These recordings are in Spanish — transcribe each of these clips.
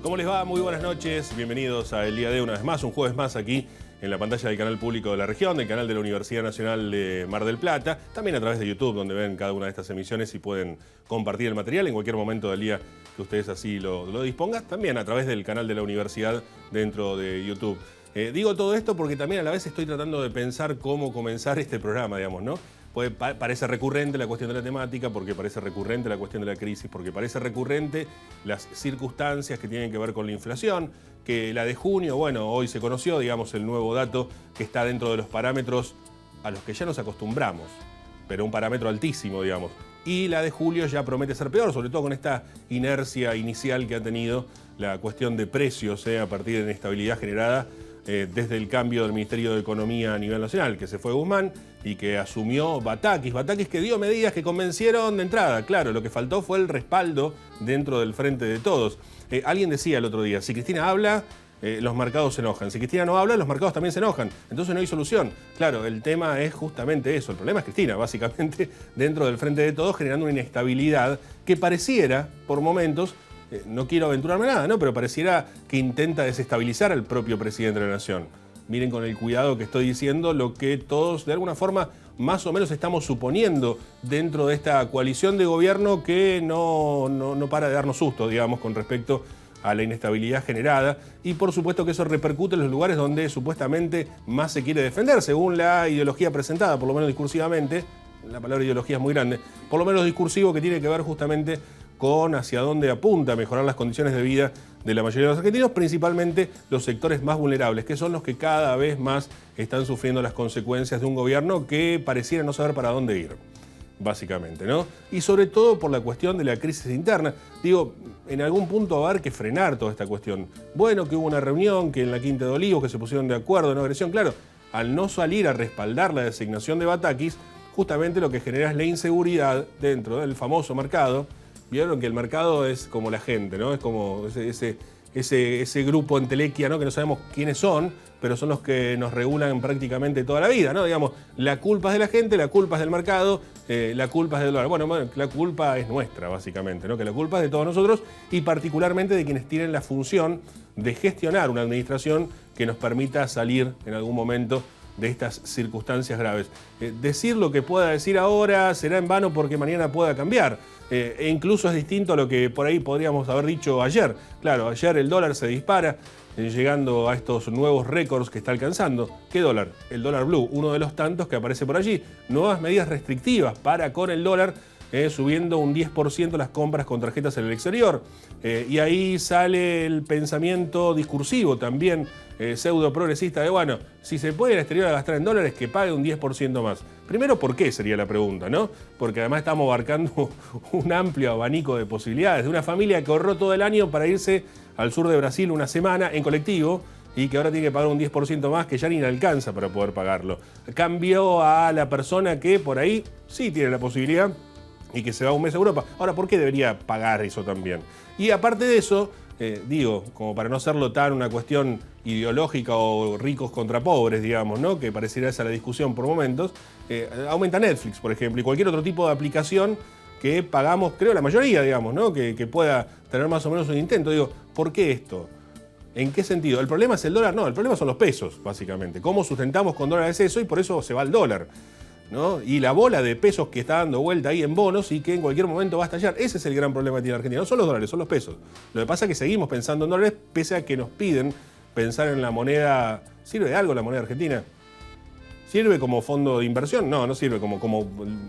¿Cómo les va? Muy buenas noches, bienvenidos a El Día de una vez más, un jueves más aquí en la pantalla del canal público de la región, del canal de la Universidad Nacional de Mar del Plata, también a través de YouTube, donde ven cada una de estas emisiones y pueden compartir el material en cualquier momento del día que ustedes así lo dispongan, también a través del canal de la universidad dentro de YouTube. Digo todo esto porque también a la vez estoy tratando de pensar cómo comenzar este programa, digamos, ¿no? Pues parece recurrente la cuestión de la temática, porque parece recurrente la cuestión de la crisis, porque parece recurrente las circunstancias que tienen que ver con la inflación, que la de junio, bueno, hoy se conoció, digamos, el nuevo dato que está dentro de los parámetros a los que ya nos acostumbramos, pero un parámetro altísimo, digamos. Y la de julio ya promete ser peor, sobre todo con esta inercia inicial que ha tenido la cuestión de precios, a partir de la inestabilidad generada desde el cambio del Ministerio de Economía a nivel nacional, que se fue Guzmán y que asumió Batakis que dio medidas que convencieron de entrada. Claro, lo que faltó fue el respaldo dentro del frente de todos. Alguien decía el otro día, si Cristina habla, los mercados se enojan. Si Cristina no habla, los mercados también se enojan. Entonces no hay solución. Claro, el tema es justamente eso. El problema es Cristina, básicamente, dentro del frente de todos, generando una inestabilidad que pareciera, por momentos, no quiero aventurarme nada, ¿no? Pero pareciera que intenta desestabilizar al propio presidente de la Nación. Miren con el cuidado que estoy diciendo lo que todos, de alguna forma, más o menos estamos suponiendo dentro de esta coalición de gobierno que no para de darnos susto, digamos, con respecto a la inestabilidad generada. Y por supuesto que eso repercute en los lugares donde supuestamente más se quiere defender, según la ideología presentada, por lo menos discursivamente. La palabra ideología es muy grande. Por lo menos discursivo, que tiene que ver justamente con hacia dónde apunta a mejorar las condiciones de vida de la mayoría de los argentinos, principalmente los sectores más vulnerables, que son los que cada vez más están sufriendo las consecuencias de un gobierno que pareciera no saber para dónde ir, básicamente, ¿no? Y sobre todo por la cuestión de la crisis interna. Digo, en algún punto va a haber que frenar toda esta cuestión. Bueno, que hubo una reunión, que en la Quinta de Olivos, que se pusieron de acuerdo en agresión, claro, al no salir a respaldar la designación de Batakis, justamente lo que genera es la inseguridad dentro del famoso mercado. Vieron que el mercado es como la gente, ¿no? Es como ese grupo entelequia, ¿no? Que no sabemos quiénes son, pero son los que nos regulan prácticamente toda la vida, ¿no? Digamos, la culpa es de la gente, la culpa es del mercado, la culpa es del dólar. Bueno, la culpa es nuestra, básicamente, ¿no? Que la culpa es de todos nosotros y particularmente de quienes tienen la función de gestionar una administración que nos permita salir en algún momento de estas circunstancias graves. Decir lo que pueda decir ahora será en vano porque mañana pueda cambiar. E incluso es distinto a lo que por ahí podríamos haber dicho ayer. Claro, ayer el dólar se dispara, llegando a estos nuevos récords que está alcanzando. ¿Qué dólar? El dólar blue, uno de los tantos que aparece por allí. Nuevas medidas restrictivas para con el dólar, subiendo un 10% las compras con tarjetas en el exterior. Y ahí sale el pensamiento discursivo también, pseudo progresista, de bueno, si se puede ir al exterior a gastar en dólares, que pague un 10% más. Primero, ¿por qué? Sería la pregunta, ¿no? Porque además estamos abarcando un amplio abanico de posibilidades. De una familia que ahorró todo el año para irse al sur de Brasil una semana en colectivo y que ahora tiene que pagar un 10% más, que ya ni le alcanza para poder pagarlo. Cambió a la persona que por ahí sí tiene la posibilidad y que se va un mes a Europa. Ahora, ¿por qué debería pagar eso también? Y aparte de eso, digo, como para no hacerlo tan una cuestión ideológica o ricos contra pobres, digamos, ¿no? Que pareciera esa la discusión por momentos, aumenta Netflix, por ejemplo, y cualquier otro tipo de aplicación que pagamos, creo la mayoría, digamos, ¿no? Que pueda tener más o menos un intento. Digo, ¿por qué esto? ¿En qué sentido? ¿El problema es el dólar? No, el problema son los pesos, básicamente. ¿Cómo sustentamos con dólares eso? Y por eso se va el dólar, ¿no? Y la bola de pesos que está dando vuelta ahí en bonos y que en cualquier momento va a estallar. Ese es el gran problema que tiene Argentina. No son los dólares, son los pesos. Lo que pasa es que seguimos pensando en dólares pese a que nos piden pensar en la moneda. ¿Sirve de algo la moneda argentina? ¿Sirve como fondo de inversión? No, no sirve como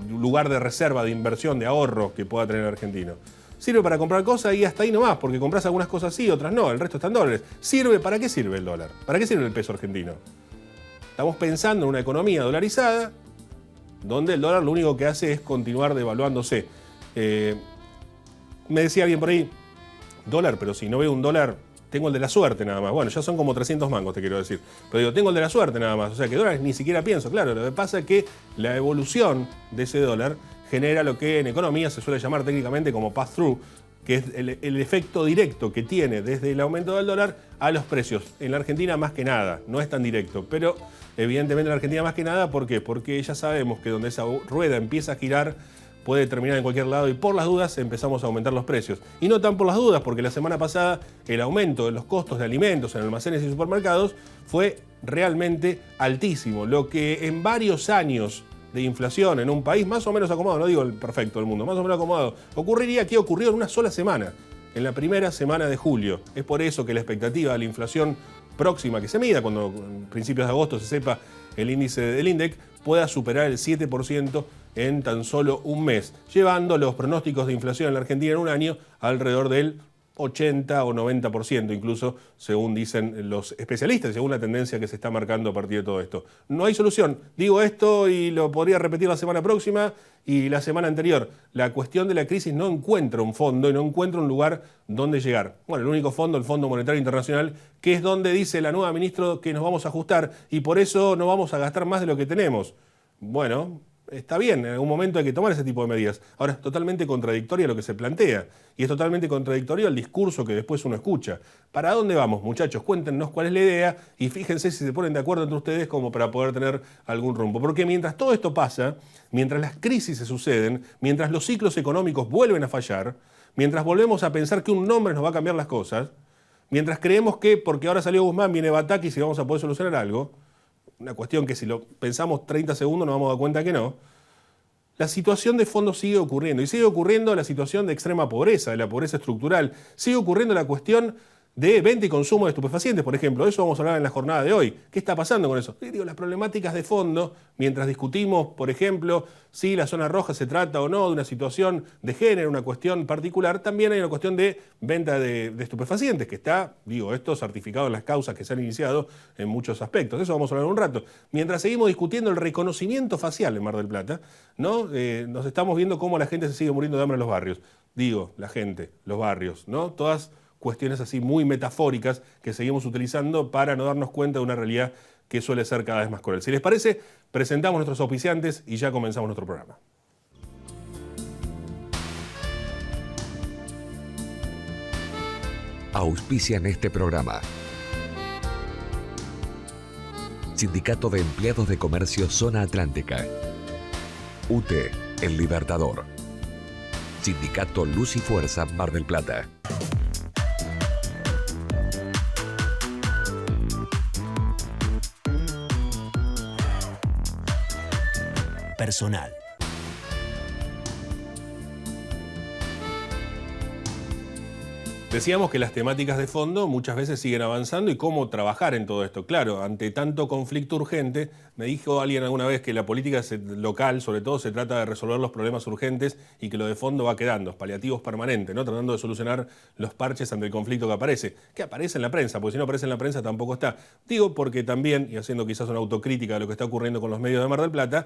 lugar de reserva, de inversión, de ahorro que pueda tener el argentino. Sirve para comprar cosas y hasta ahí nomás, porque compras algunas cosas sí, otras no, el resto está en dólares. ¿Sirve? ¿Para qué sirve el dólar? ¿Para qué sirve el peso argentino? Estamos pensando en una economía dolarizada, donde el dólar lo único que hace es continuar devaluándose. Me decía alguien por ahí, dólar, pero si no veo un dólar, tengo el de la suerte nada más. Bueno, ya son como 300 mangos, te quiero decir. Pero digo, tengo el de la suerte nada más. O sea, que dólares ni siquiera pienso. Claro, lo que pasa es que la evolución de ese dólar genera lo que en economía se suele llamar técnicamente como pass-through, que es el efecto directo que tiene desde el aumento del dólar a los precios. En la Argentina más que nada, no es tan directo, pero evidentemente en la Argentina más que nada, ¿por qué? Porque ya sabemos que donde esa rueda empieza a girar, puede terminar en cualquier lado y por las dudas empezamos a aumentar los precios. Y no tan por las dudas, porque la semana pasada el aumento de los costos de alimentos en almacenes y supermercados fue realmente altísimo, lo que en varios años de inflación en un país más o menos acomodado, no digo el perfecto del mundo, más o menos acomodado, ocurriría que ocurrió en una sola semana, en la primera semana de julio. Es por eso que la expectativa de la inflación próxima que se mida, cuando en principios de agosto se sepa el índice del INDEC, pueda superar el 7% en tan solo un mes, llevando los pronósticos de inflación en la Argentina en un año alrededor del 80 o 90%, incluso según dicen los especialistas, según la tendencia que se está marcando a partir de todo esto. No hay solución. Digo esto y lo podría repetir la semana próxima y la semana anterior. La cuestión de la crisis no encuentra un fondo y no encuentra un lugar donde llegar. Bueno, el único fondo, el Fondo Monetario Internacional, que es donde dice la nueva ministra que nos vamos a ajustar y por eso no vamos a gastar más de lo que tenemos. Bueno, está bien, en algún momento hay que tomar ese tipo de medidas. Ahora, es totalmente contradictorio lo que se plantea y es totalmente contradictorio el discurso que después uno escucha. ¿Para dónde vamos, muchachos? Cuéntenos cuál es la idea y fíjense si se ponen de acuerdo entre ustedes como para poder tener algún rumbo. Porque mientras todo esto pasa, mientras las crisis se suceden, mientras los ciclos económicos vuelven a fallar, mientras volvemos a pensar que un nombre nos va a cambiar las cosas, mientras creemos que porque ahora salió Guzmán viene Batakis y vamos a poder solucionar algo, una cuestión que si lo pensamos 30 segundos nos vamos a dar cuenta que no, la situación de fondo sigue ocurriendo. Y sigue ocurriendo la situación de extrema pobreza, de la pobreza estructural. Sigue ocurriendo la cuestión de venta y consumo de estupefacientes, por ejemplo. De eso vamos a hablar en la jornada de hoy. ¿Qué está pasando con eso? Digo, las problemáticas de fondo, mientras discutimos, por ejemplo, si la zona roja se trata o no de una situación de género, una cuestión particular, también hay una cuestión de venta de estupefacientes, que está, digo, esto certificado en las causas que se han iniciado en muchos aspectos. De eso vamos a hablar en un rato. Mientras seguimos discutiendo el reconocimiento facial en Mar del Plata, ¿no? Nos estamos viendo cómo la gente se sigue muriendo de hambre en los barrios. Digo, la gente, los barrios, ¿no? Todas cuestiones así muy metafóricas que seguimos utilizando para no darnos cuenta de una realidad que suele ser cada vez más cruel. Si les parece, presentamos nuestros auspiciantes y ya comenzamos nuestro programa. Auspician este programa. Sindicato de Empleados de Comercio Zona Atlántica. UTE, El Libertador. Sindicato Luz y Fuerza Mar del Plata. Personal. Decíamos que las temáticas de fondo muchas veces siguen avanzando y cómo trabajar en todo esto. Claro, ante tanto conflicto urgente, me dijo alguien alguna vez que la política local, sobre todo, se trata de resolver los problemas urgentes y que lo de fondo va quedando, es paliativos permanentes, ¿no? Tratando de solucionar los parches ante el conflicto que aparece en la prensa, porque si no aparece en la prensa tampoco está. Digo porque también, y haciendo quizás una autocrítica de lo que está ocurriendo con los medios de Mar del Plata,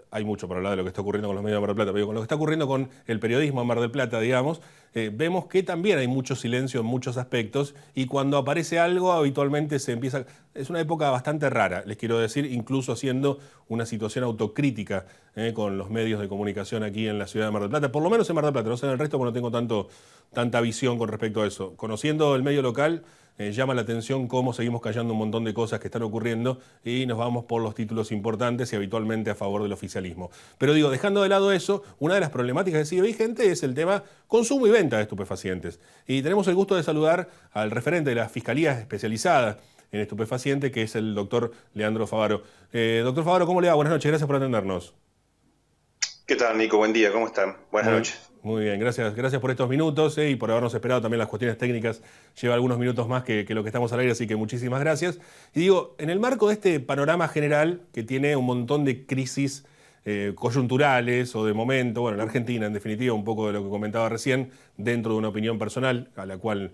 hay mucho para hablar de lo que está ocurriendo con los medios de Mar del Plata, pero con lo que está ocurriendo con el periodismo en Mar del Plata, digamos, vemos que también hay mucho silencio en muchos aspectos y cuando aparece algo habitualmente se empieza... Es una época bastante rara, les quiero decir, incluso haciendo una situación autocrítica con los medios de comunicación aquí en la ciudad de Mar del Plata, por lo menos en Mar del Plata, no sé en el resto porque no tengo tanta visión con respecto a eso. Conociendo el medio local, llama la atención cómo seguimos callando un montón de cosas que están ocurriendo y nos vamos por los títulos importantes y habitualmente a favor del oficialismo. Pero digo, dejando de lado eso, una de las problemáticas que sigue vigente es el tema consumo y venta de estupefacientes. Y tenemos el gusto de saludar al referente de las fiscalías especializadas en estupefacientes, que es el doctor Leandro Favaro. Doctor Favaro, ¿cómo le va? Buenas noches, gracias por atendernos. ¿Qué tal, Nico? Buen día, ¿cómo están? Buenas noches. Muy bien, gracias por estos minutos y por habernos esperado. También las cuestiones técnicas lleva algunos minutos más que lo que estamos al aire, así que muchísimas gracias. Y digo, en el marco de este panorama general que tiene un montón de crisis coyunturales o de momento, bueno, en la Argentina en definitiva, un poco de lo que comentaba recién, dentro de una opinión personal, a la cual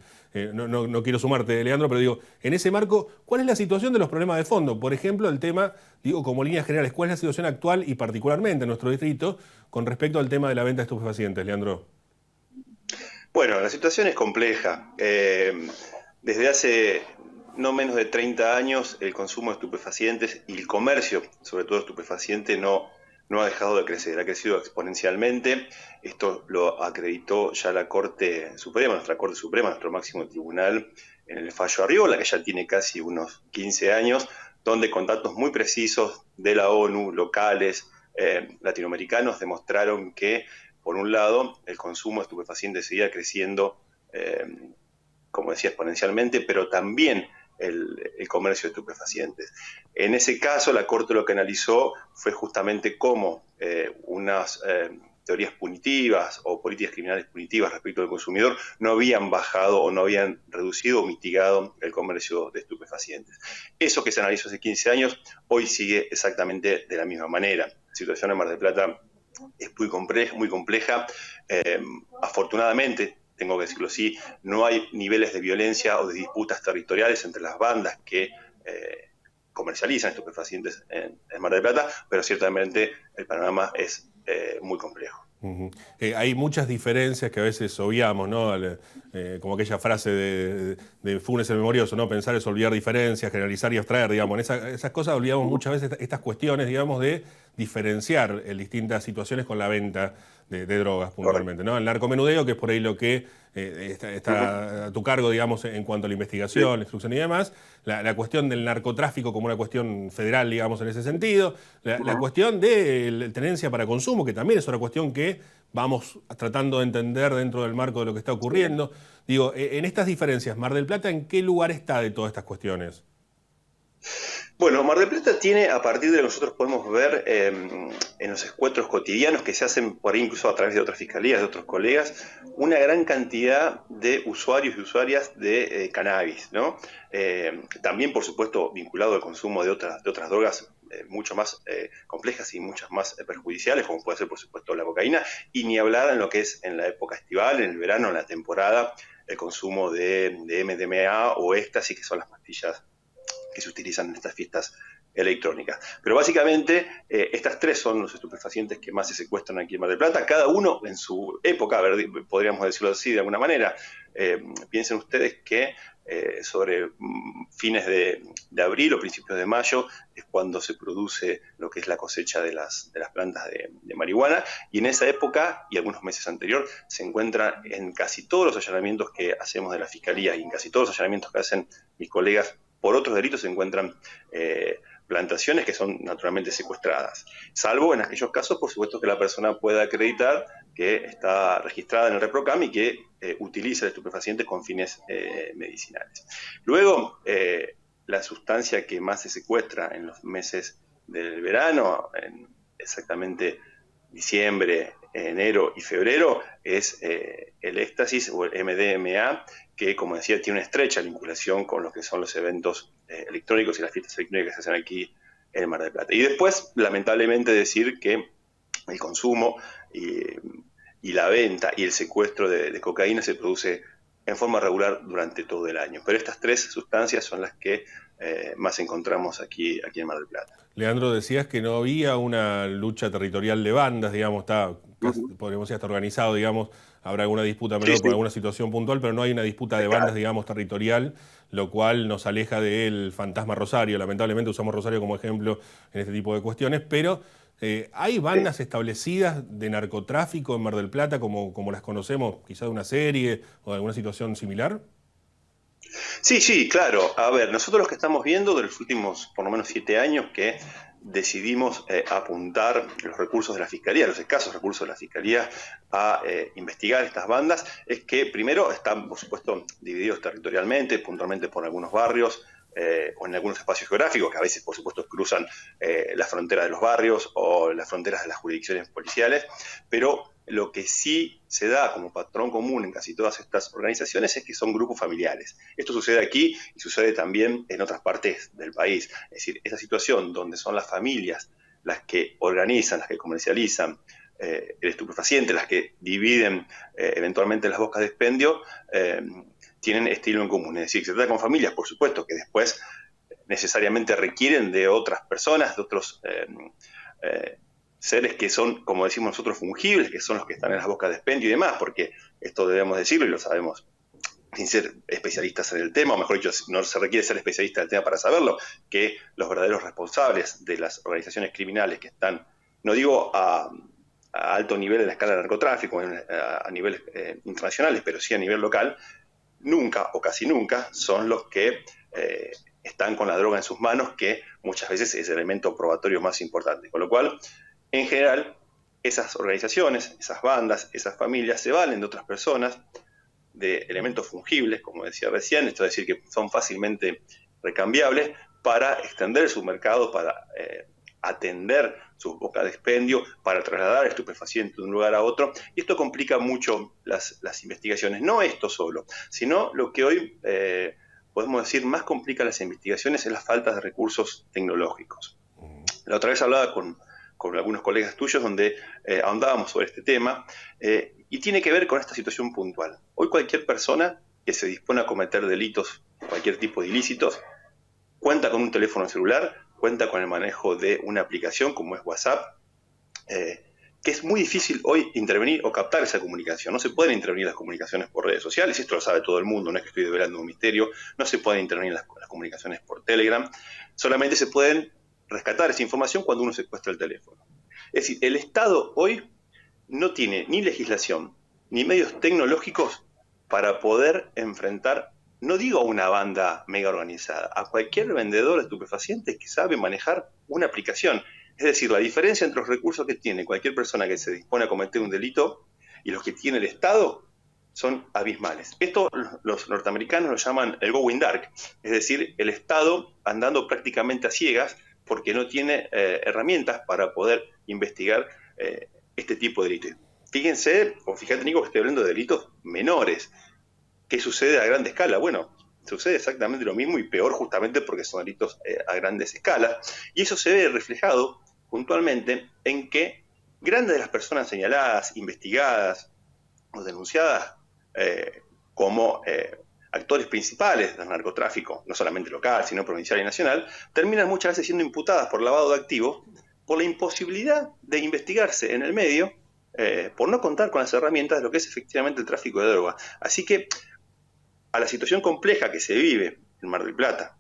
no quiero sumarte, Leandro, pero digo, en ese marco, ¿cuál es la situación de los problemas de fondo? Por ejemplo, el tema, digo, como líneas generales, ¿cuál es la situación actual y particularmente en nuestro distrito con respecto al tema de la venta de estupefacientes, Leandro? Bueno, la situación es compleja. Desde hace no menos de 30 años, el consumo de estupefacientes y el comercio, sobre todo estupefaciente, no ha dejado de crecer, ha crecido exponencialmente. Esto lo acreditó ya la Corte Suprema, nuestra Corte Suprema, nuestro máximo tribunal, en el fallo Arriola, que ya tiene casi unos 15 años, donde con datos muy precisos de la ONU, locales, latinoamericanos demostraron que, por un lado, el consumo de estupefacientes seguía creciendo, como decía, exponencialmente, pero también el comercio de estupefacientes. En ese caso, la Corte lo que analizó fue justamente cómo unas teorías punitivas o políticas criminales punitivas respecto al consumidor no habían bajado o no habían reducido o mitigado el comercio de estupefacientes. Eso que se analizó hace 15 años, hoy sigue exactamente de la misma manera. La situación en Mar del Plata es muy compleja. Afortunadamente, tengo que decirlo así, no hay niveles de violencia o de disputas territoriales entre las bandas que comercializan estupefacientes en Mar del Plata, pero ciertamente el panorama es muy complejo. Hay muchas diferencias que a veces obviamos, ¿no? Como aquella frase de Funes el Memorioso, ¿no? Pensar es olvidar diferencias, generalizar y abstraer, digamos. En esas cosas olvidamos muchas veces estas cuestiones, digamos, de diferenciar en distintas situaciones con la venta de drogas puntualmente, ¿no? El narcomenudeo, que es por ahí lo que está a tu cargo, digamos, en cuanto a la investigación, la instrucción y demás. La cuestión del narcotráfico como una cuestión federal, digamos, en ese sentido. La cuestión de la tenencia para consumo, que también es otra cuestión que vamos tratando de entender dentro del marco de lo que está ocurriendo. Digo, en estas diferencias, Mar del Plata, ¿en qué lugar está de todas estas cuestiones? Bueno, Mar del Plata tiene, a partir de lo que nosotros podemos ver en los encuentros cotidianos que se hacen por ahí incluso a través de otras fiscalías, de otros colegas, una gran cantidad de usuarios y usuarias de cannabis, ¿no? También, por supuesto, vinculado al consumo de otras drogas mucho más complejas y muchas más perjudiciales, como puede ser, por supuesto, la cocaína, y ni hablar en lo que es en la época estival, en el verano, en la temporada, el consumo de MDMA o éxtasis, que son las pastillas que se utilizan en estas fiestas electrónicas. Pero básicamente estas tres son los estupefacientes que más se secuestran aquí en Mar del Plata, cada uno en su época, a ver, podríamos decirlo así de alguna manera. Piensen ustedes que sobre fines de abril o principios de mayo es cuando se produce lo que es la cosecha de las plantas de marihuana, y en esa época y algunos meses anterior se encuentra en casi todos los allanamientos que hacemos de la Fiscalía y en casi todos los allanamientos que hacen mis colegas por otros delitos se encuentran plantaciones que son naturalmente secuestradas, salvo en aquellos casos, por supuesto, que la persona pueda acreditar que está registrada en el REPROCAM y que utiliza el estupefaciente con fines medicinales. Luego, la sustancia que más se secuestra en los meses del verano, en exactamente diciembre, enero y febrero, es el éxtasis o el MDMA, que, como decía, tiene una estrecha vinculación con lo que son los eventos electrónicos y las fiestas electrónicas que se hacen aquí en Mar del Plata. Y después, lamentablemente, decir que el consumo y la venta y el secuestro de cocaína se produce en forma regular durante todo el año. Pero estas tres sustancias son las que más encontramos aquí en Mar del Plata. Leandro, decías que no había una lucha territorial de bandas, digamos, podríamos decir, está organizado, digamos, habrá alguna disputa menor por alguna situación puntual, pero no hay una disputa de bandas, digamos, territorial, lo cual nos aleja del fantasma Rosario. Lamentablemente usamos Rosario como ejemplo en este tipo de cuestiones, pero ¿hay bandas establecidas de narcotráfico en Mar del Plata como las conocemos, quizá de una serie o de alguna situación similar? Sí, claro. A ver, nosotros los que estamos viendo de los últimos por lo menos 7 años que decidimos apuntar los recursos de la Fiscalía, los escasos recursos de la Fiscalía a investigar estas bandas, es que primero están, por supuesto, divididos territorialmente, puntualmente por algunos barrios o en algunos espacios geográficos que a veces, por supuesto, cruzan la frontera de los barrios o las fronteras de las jurisdicciones policiales, pero lo que sí se da como patrón común en casi todas estas organizaciones es que son grupos familiares. Esto sucede aquí y sucede también en otras partes del país. Es decir, esa situación donde son las familias las que organizan, las que comercializan el estupefaciente, las que dividen eventualmente las bocas de expendio, tienen estilo en común. Es decir, se trata con familias, por supuesto, que después necesariamente requieren de otras personas, de otros seres que son, como decimos nosotros, fungibles, que son los que están en las bocas de expendio y demás, porque esto debemos decirlo y lo sabemos sin ser especialistas en el tema, o mejor dicho, no se requiere ser especialista en el tema para saberlo, que los verdaderos responsables de las organizaciones criminales que están, no digo a alto nivel en la escala de narcotráfico, a niveles internacionales, pero sí a nivel local, nunca o casi nunca son los que están con la droga en sus manos, que muchas veces es el elemento probatorio más importante. Con lo cual, En general, esas organizaciones, esas bandas, esas familias se valen de otras personas, de elementos fungibles, como decía recién, esto es decir, que son fácilmente recambiables, para extender su mercado, para atender sus bocas de expendio, para trasladar estupefacientes de un lugar a otro, y esto complica mucho las investigaciones. No esto solo, sino lo que hoy podemos decir más complica las investigaciones es la falta de recursos tecnológicos. La otra vez hablaba con algunos colegas tuyos donde ahondábamos sobre este tema y tiene que ver con esta situación puntual. Hoy cualquier persona que se dispone a cometer delitos, cualquier tipo de ilícitos, cuenta con un teléfono celular, cuenta con el manejo de una aplicación como es WhatsApp, que es muy difícil hoy intervenir o captar esa comunicación. No se pueden intervenir las comunicaciones por redes sociales, esto lo sabe todo el mundo, no es que estoy develando un misterio, no se pueden intervenir las comunicaciones por Telegram, solamente se pueden rescatar esa información cuando uno secuestra el teléfono. Es decir, el Estado hoy no tiene ni legislación ni medios tecnológicos para poder enfrentar, no digo a una banda mega organizada, a cualquier vendedor de estupefacientes que sabe manejar una aplicación. Es decir, la diferencia entre los recursos que tiene cualquier persona que se dispone a cometer un delito y los que tiene el Estado son abismales. Esto los norteamericanos lo llaman el going dark, es decir, el Estado andando prácticamente a ciegas porque no tiene herramientas para poder investigar este tipo de delitos. Fíjense, o fíjate, Nico, que estoy hablando de delitos menores. ¿Qué sucede a gran escala? Bueno, sucede exactamente lo mismo y peor justamente porque son delitos a grandes escalas. Y eso se ve reflejado puntualmente en que grandes de las personas señaladas, investigadas o denunciadas como actores principales del narcotráfico, no solamente local, sino provincial y nacional, terminan muchas veces siendo imputadas por lavado de activos por la imposibilidad de investigarse en el medio, por no contar con las herramientas de lo que es efectivamente el tráfico de droga. Así que a la situación compleja que se vive en Mar del Plata,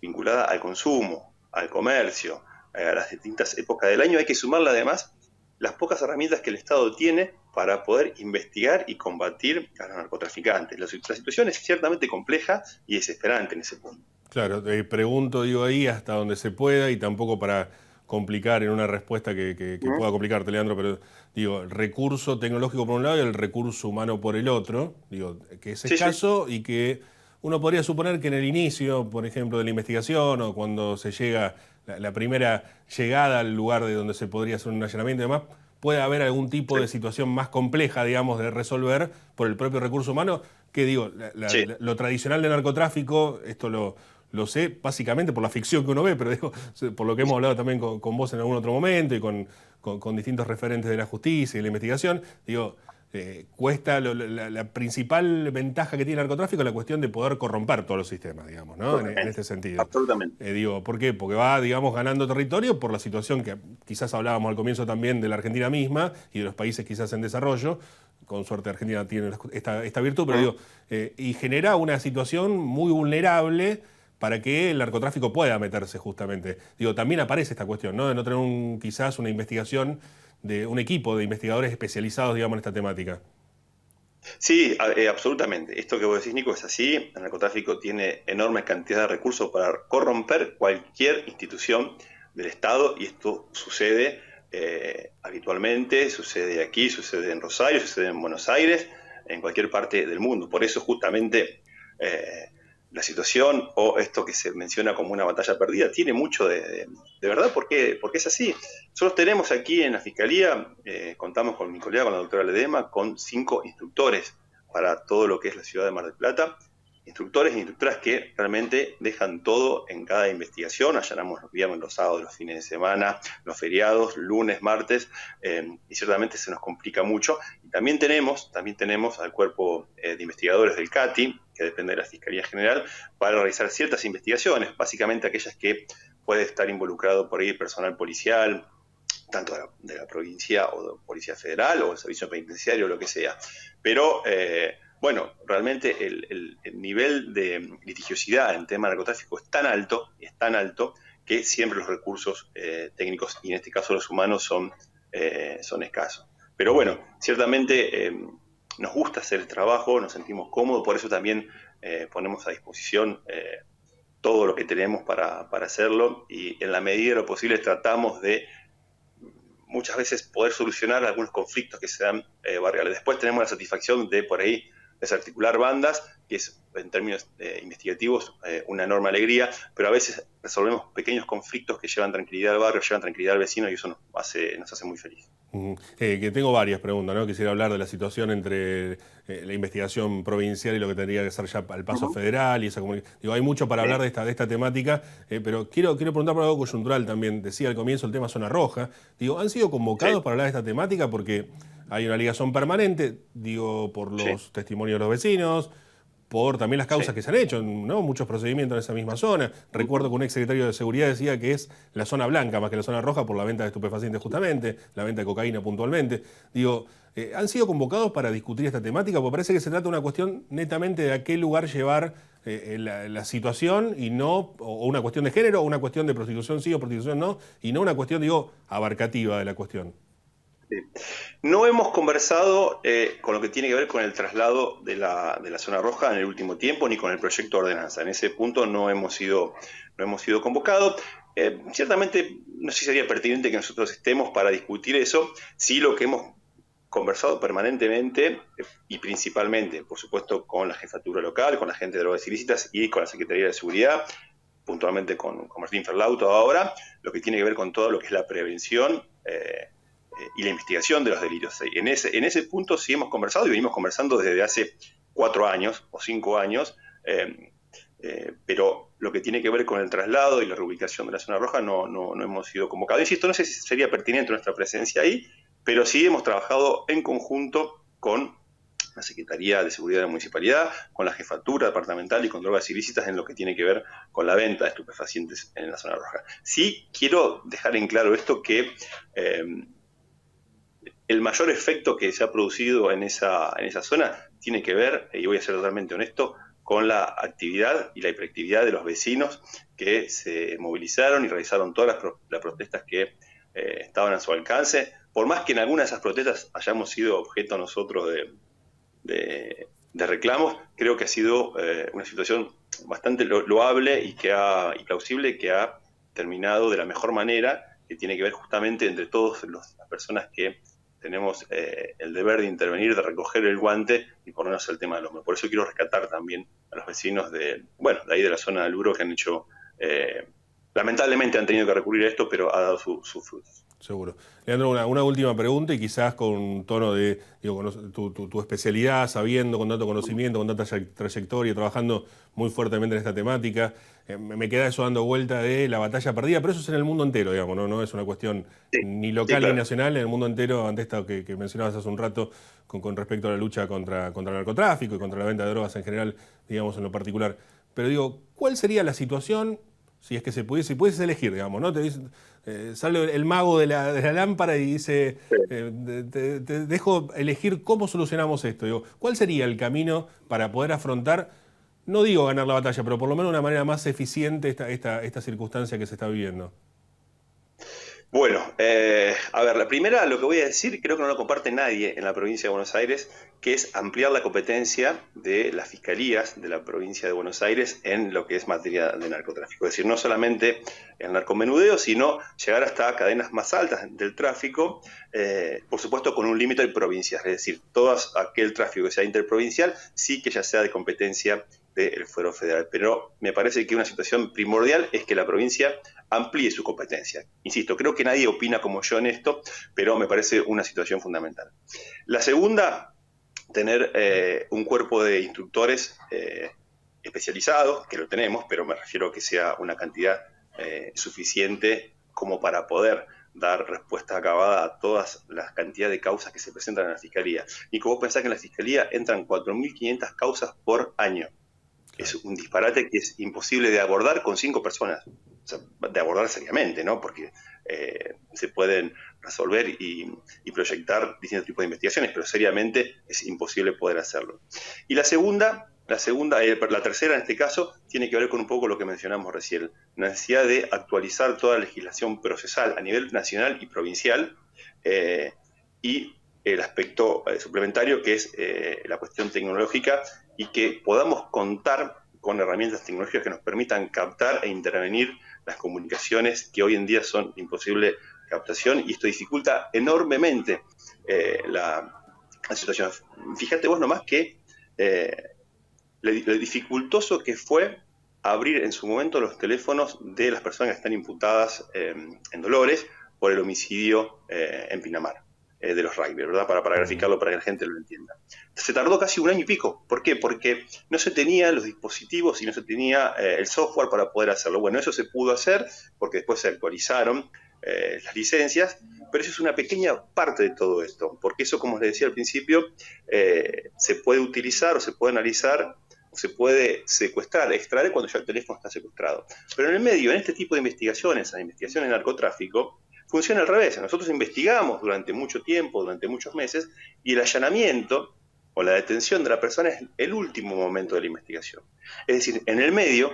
vinculada al consumo, al comercio, a las distintas épocas del año, hay que sumarle además las pocas herramientas que el Estado tiene para poder investigar y combatir a los narcotraficantes. La situación es ciertamente compleja y desesperante en ese punto. Claro, pregunto, digo, ahí hasta donde se pueda y tampoco para complicar en una respuesta que pueda complicarte, Leandro, pero digo, el recurso tecnológico por un lado y el recurso humano por el otro, digo, que es escaso y que uno podría suponer que en el inicio, por ejemplo, de la investigación o cuando se llega la primera llegada al lugar de donde se podría hacer un allanamiento y demás, puede haber algún tipo de situación más compleja, digamos, de resolver por el propio recurso humano, que digo, lo tradicional de narcotráfico, esto lo sé básicamente por la ficción que uno ve, pero digo, por lo que hemos hablado también con vos en algún otro momento y con distintos referentes de la justicia y la investigación, digo, cuesta la principal ventaja que tiene el narcotráfico es la cuestión de poder corromper todos los sistemas, digamos, ¿no? En este sentido. Absolutamente. Digo, ¿por qué? Porque va, digamos, ganando territorio por la situación que quizás hablábamos al comienzo también de la Argentina misma y de los países quizás en desarrollo. Con suerte Argentina tiene esta virtud, pero digo, y genera una situación muy vulnerable para que el narcotráfico pueda meterse justamente. Digo, también aparece esta cuestión, ¿no? De no tener quizás una investigación de un equipo de investigadores especializados, digamos, en esta temática. Sí, absolutamente. Esto que vos decís, Nico, es así. El narcotráfico tiene enormes cantidades de recursos para corromper cualquier institución del Estado y esto sucede habitualmente, sucede aquí, sucede en Rosario, sucede en Buenos Aires, en cualquier parte del mundo. Por eso justamente la situación o esto que se menciona como una batalla perdida tiene mucho de verdad porque es así. Nosotros tenemos aquí en la Fiscalía, contamos con mi colega, con la doctora Ledema, con 5 instructores para todo lo que es la ciudad de Mar del Plata, instructores e instructoras que realmente dejan todo en cada investigación. Allanamos los viernes, los sábados, los fines de semana, los feriados, lunes, martes, y ciertamente se nos complica mucho. Y también tenemos al cuerpo de investigadores del CATI, que depende de la Fiscalía General, para realizar ciertas investigaciones, básicamente aquellas que puede estar involucrado por ahí personal policial, tanto de la provincia o de Policía Federal o el Servicio Penitenciario o lo que sea. Pero bueno, realmente el nivel de litigiosidad en tema de narcotráfico es tan alto que siempre los recursos técnicos y en este caso los humanos son escasos. Pero bueno, ciertamente nos gusta hacer el trabajo, nos sentimos cómodos, por eso también ponemos a disposición todo lo que tenemos para hacerlo y en la medida de lo posible tratamos de muchas veces poder solucionar algunos conflictos que se dan barriales. Después tenemos la satisfacción de por ahí desarticular bandas, que es en términos investigativos una enorme alegría, pero a veces resolvemos pequeños conflictos que llevan tranquilidad al barrio, llevan tranquilidad al vecino y eso nos hace muy feliz. Que tengo varias preguntas, ¿no? Quisiera hablar de la situación entre la investigación provincial y lo que tendría que ser ya al paso federal y esa comunicación. Digo, hay mucho para hablar de esta temática, pero quiero preguntar por algo coyuntural también. Decía al comienzo el tema Zona Roja. Digo, ¿han sido convocados para hablar de esta temática? Porque hay una ligación permanente, digo, por los testimonios de los vecinos, por también las causas que se han hecho, ¿no? Muchos procedimientos en esa misma zona. Recuerdo que un exsecretario de Seguridad decía que es la zona blanca más que la zona roja por la venta de estupefacientes justamente, la venta de cocaína puntualmente. Digo, ¿han sido convocados para discutir esta temática? Porque parece que se trata de una cuestión netamente de a qué lugar llevar la situación y no, o una cuestión de género, o una cuestión de prostitución sí o prostitución no, y no una cuestión, digo, abarcativa de la cuestión. No hemos conversado con lo que tiene que ver con el traslado de la zona roja en el último tiempo, ni con el proyecto de ordenanza. En ese punto no hemos sido convocados. Ciertamente, no sé si sería pertinente que nosotros estemos para discutir eso. Sí, lo que hemos conversado permanentemente y principalmente, por supuesto, con la jefatura local, con la gente de drogas ilícitas y con la Secretaría de Seguridad, puntualmente con Martín Ferlauto ahora, lo que tiene que ver con todo lo que es la prevención y la investigación de los delitos. En ese punto sí hemos conversado y venimos conversando desde hace 4 años o 5 años, pero lo que tiene que ver con el traslado y la reubicación de la zona roja no hemos sido convocados. Insisto, no sé si sería pertinente nuestra presencia ahí, pero sí hemos trabajado en conjunto con la Secretaría de Seguridad de la Municipalidad, con la Jefatura Departamental y con drogas ilícitas en lo que tiene que ver con la venta de estupefacientes en la zona roja. Sí quiero dejar en claro esto que el mayor efecto que se ha producido en esa zona tiene que ver, y voy a ser totalmente honesto, con la actividad y la hiperactividad de los vecinos que se movilizaron y realizaron todas las protestas que estaban a su alcance. Por más que en algunas de esas protestas hayamos sido objeto nosotros de reclamos, creo que ha sido una situación bastante loable y plausible que ha terminado de la mejor manera, que tiene que ver justamente entre todas las personas que tenemos el deber de intervenir, de recoger el guante y ponernos el tema del hombro. Por eso quiero rescatar también a los vecinos de ahí de la zona del Luro que han hecho, lamentablemente han tenido que recurrir a esto, pero ha dado sus frutos. Seguro. Leandro, una última pregunta y quizás con un tono de tu especialidad, sabiendo, con tanto conocimiento, con tanta trayectoria, trabajando muy fuertemente en esta temática. Me queda eso dando vuelta de la batalla perdida, pero eso es en el mundo entero, digamos, no es una cuestión ni local ni nacional, en el mundo entero, ante esto que mencionabas hace un rato con respecto a la lucha contra el narcotráfico y contra la venta de drogas en general, digamos, en lo particular. Pero digo, ¿cuál sería la situación? Si es que si pudieses elegir, digamos, ¿no? Te dice, sale el mago de la lámpara y dice, te dejo elegir cómo solucionamos esto. Digo, ¿cuál sería el camino para poder afrontar, no digo ganar la batalla, pero por lo menos de una manera más eficiente esta circunstancia que se está viviendo? Bueno, a ver, la primera, lo que voy a decir, creo que no lo comparte nadie en la provincia de Buenos Aires, que es ampliar la competencia de las fiscalías de la provincia de Buenos Aires en lo que es materia de narcotráfico. Es decir, no solamente el narcomenudeo, sino llegar hasta cadenas más altas del tráfico, por supuesto con un límite provincial. Es decir, todo aquel tráfico que sea interprovincial, sí que ya sea de competencia del Fuero Federal. Pero me parece que una situación primordial es que la provincia amplíe su competencia. Insisto, creo que nadie opina como yo en esto, pero me parece una situación fundamental. La segunda, tener un cuerpo de instructores especializados, que lo tenemos, pero me refiero a que sea una cantidad suficiente como para poder dar respuesta acabada a todas las cantidades de causas que se presentan en la Fiscalía. Y como vos pensás que en la Fiscalía entran 4.500 causas por año. Es un disparate que es imposible de abordar con 5 personas. O sea, de abordar seriamente, ¿no? Porque se pueden resolver y proyectar distintos tipos de investigaciones, pero seriamente es imposible poder hacerlo. Y la tercera en este caso, tiene que ver con un poco lo que mencionamos recién, la necesidad de actualizar toda la legislación procesal a nivel nacional y provincial, y el aspecto suplementario que es la cuestión tecnológica, y que podamos contar con herramientas tecnológicas que nos permitan captar e intervenir las comunicaciones que hoy en día son imposibles captación y esto dificulta enormemente la situación. Fíjate vos nomás que lo dificultoso que fue abrir en su momento los teléfonos de las personas que están imputadas en Dolores por el homicidio en Pinamar, de los rugby, ¿verdad? Para graficarlo, para que la gente lo entienda. Se tardó casi 1 año y pico. ¿Por qué? Porque no se tenían los dispositivos y no se tenía el software para poder hacerlo. Bueno, eso se pudo hacer porque después se actualizaron las licencias, pero eso es una pequeña parte de todo esto, porque eso, como les decía al principio, se puede utilizar o se puede analizar, o se puede secuestrar, extraer cuando ya el teléfono está secuestrado. Pero en el medio, en este tipo de investigaciones, la investigación en narcotráfico, funciona al revés. Nosotros investigamos durante mucho tiempo, durante muchos meses, y el allanamiento o la detención de la persona es el último momento de la investigación. Es decir, en el medio,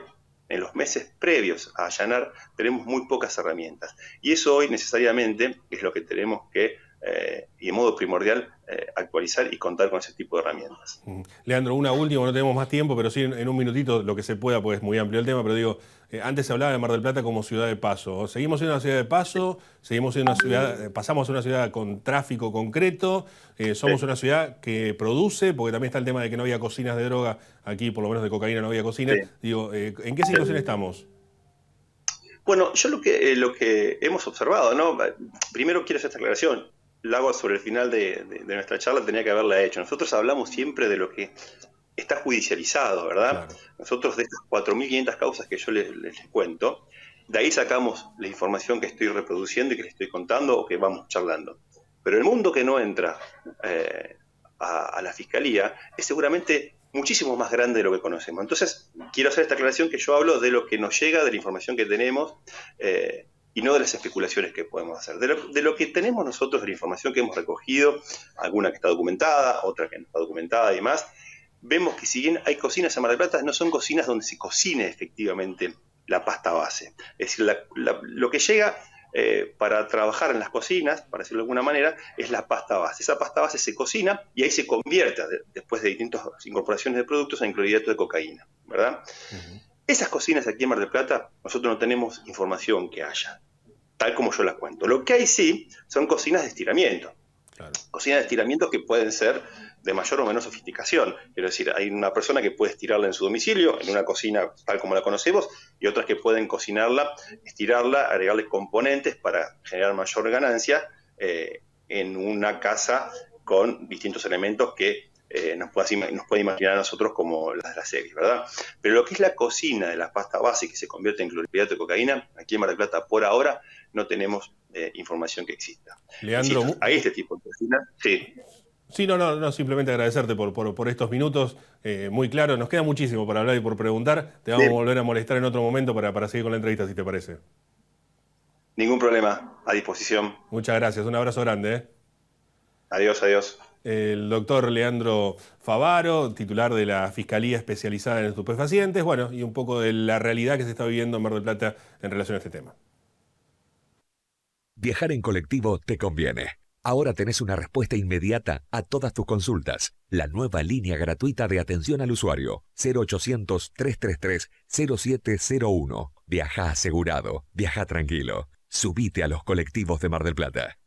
en los meses previos a allanar, tenemos muy pocas herramientas. Y eso hoy necesariamente es lo que tenemos que, y de modo primordial, actualizar y contar con ese tipo de herramientas. Leandro, una última, no tenemos más tiempo, pero sí en un minutito lo que se pueda, porque es muy amplio el tema, pero digo, antes se hablaba de Mar del Plata como ciudad de paso. ¿Seguimos siendo una ciudad de paso? ¿Seguimos siendo una ciudad, pasamos a una ciudad con tráfico concreto? ¿Somos una ciudad que produce? Porque también está el tema de que no había cocinas de droga, aquí por lo menos de cocaína no había cocina. Sí. Digo, ¿en qué situación estamos? Bueno, yo lo que hemos observado, ¿no? Primero quiero hacer esta aclaración. La hago sobre el final de nuestra charla, tenía que haberla hecho. Nosotros hablamos siempre de lo que está judicializado, ¿verdad? Claro. Nosotros de estas 4.500 causas que yo les cuento, de ahí sacamos la información que estoy reproduciendo y que les estoy contando o que vamos charlando. Pero el mundo que no entra a la Fiscalía es seguramente muchísimo más grande de lo que conocemos. Entonces, quiero hacer esta aclaración que yo hablo de lo que nos llega, de la información que tenemos, y no de las especulaciones que podemos hacer. De lo que tenemos nosotros, de la información que hemos recogido, alguna que está documentada, otra que no está documentada y demás, vemos que si bien hay cocinas en Mar del Plata, no son cocinas donde se cocine efectivamente la pasta base. Es decir, lo que llega para trabajar en las cocinas, para decirlo de alguna manera, es la pasta base. Esa pasta base se cocina y ahí se convierte, después de distintas incorporaciones de productos, en clorhidrato de cocaína, ¿verdad? Uh-huh. Esas cocinas aquí en Mar del Plata, nosotros no tenemos información que haya, tal como yo las cuento. Lo que hay sí son cocinas de estiramiento. Claro. Cocinas de estiramiento que pueden ser de mayor o menor sofisticación. Quiero decir, hay una persona que puede estirarla en su domicilio, en una cocina tal como la conocemos, y otras que pueden cocinarla, estirarla, agregarle componentes para generar mayor ganancia en una casa con distintos elementos que nos puede imaginar a nosotros como las de la serie, ¿verdad? Pero lo que es la cocina de la pasta base que se convierte en clorhidrato de cocaína, aquí en Mar del Plata por ahora no tenemos información que exista. Leandro, hay este tipo de cocina, sí. Sí, no, simplemente agradecerte por estos minutos, muy claro. Nos queda muchísimo para hablar y por preguntar. Te vamos a volver a molestar en otro momento para seguir con la entrevista, si te parece. Ningún problema, a disposición. Muchas gracias, un abrazo grande. Adiós, adiós. El doctor Leandro Favaro, titular de la Fiscalía Especializada en Estupefacientes, bueno, y un poco de la realidad que se está viviendo en Mar del Plata en relación a este tema. Viajar en colectivo te conviene. Ahora tenés una respuesta inmediata a todas tus consultas. La nueva línea gratuita de atención al usuario. 0800-333-0701. Viaja asegurado. Viaja tranquilo. Subite a los colectivos de Mar del Plata.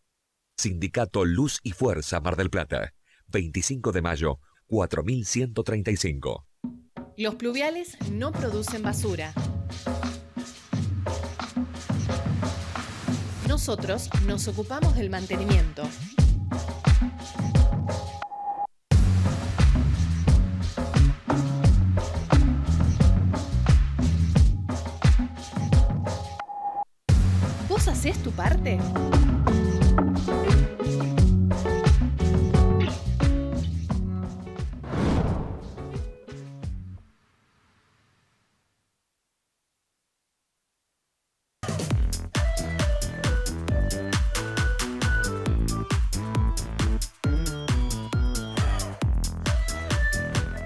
Sindicato Luz y Fuerza Mar del Plata. 25 de mayo, 4135. Los pluviales no producen basura. Nosotros nos ocupamos del mantenimiento. ¿Vos hacés tu parte?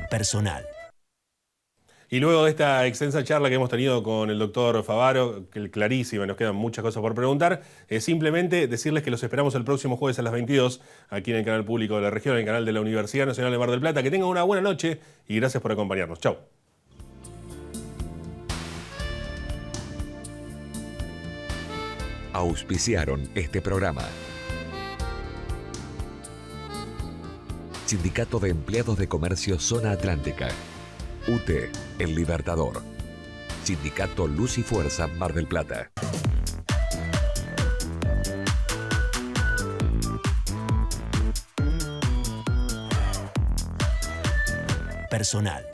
Personal. Y luego de esta extensa charla que hemos tenido con el doctor Favaro, que clarísima, nos quedan muchas cosas por preguntar, simplemente decirles que los esperamos el próximo jueves a las 22, aquí en el canal público de la región, en el canal de la Universidad Nacional de Mar del Plata. Que tengan una buena noche y gracias por acompañarnos. Chau. auspiciaron este programa. Sindicato de Empleados de Comercio Zona Atlántica. UT, El Libertador. Sindicato Luz y Fuerza Mar del Plata. Personal.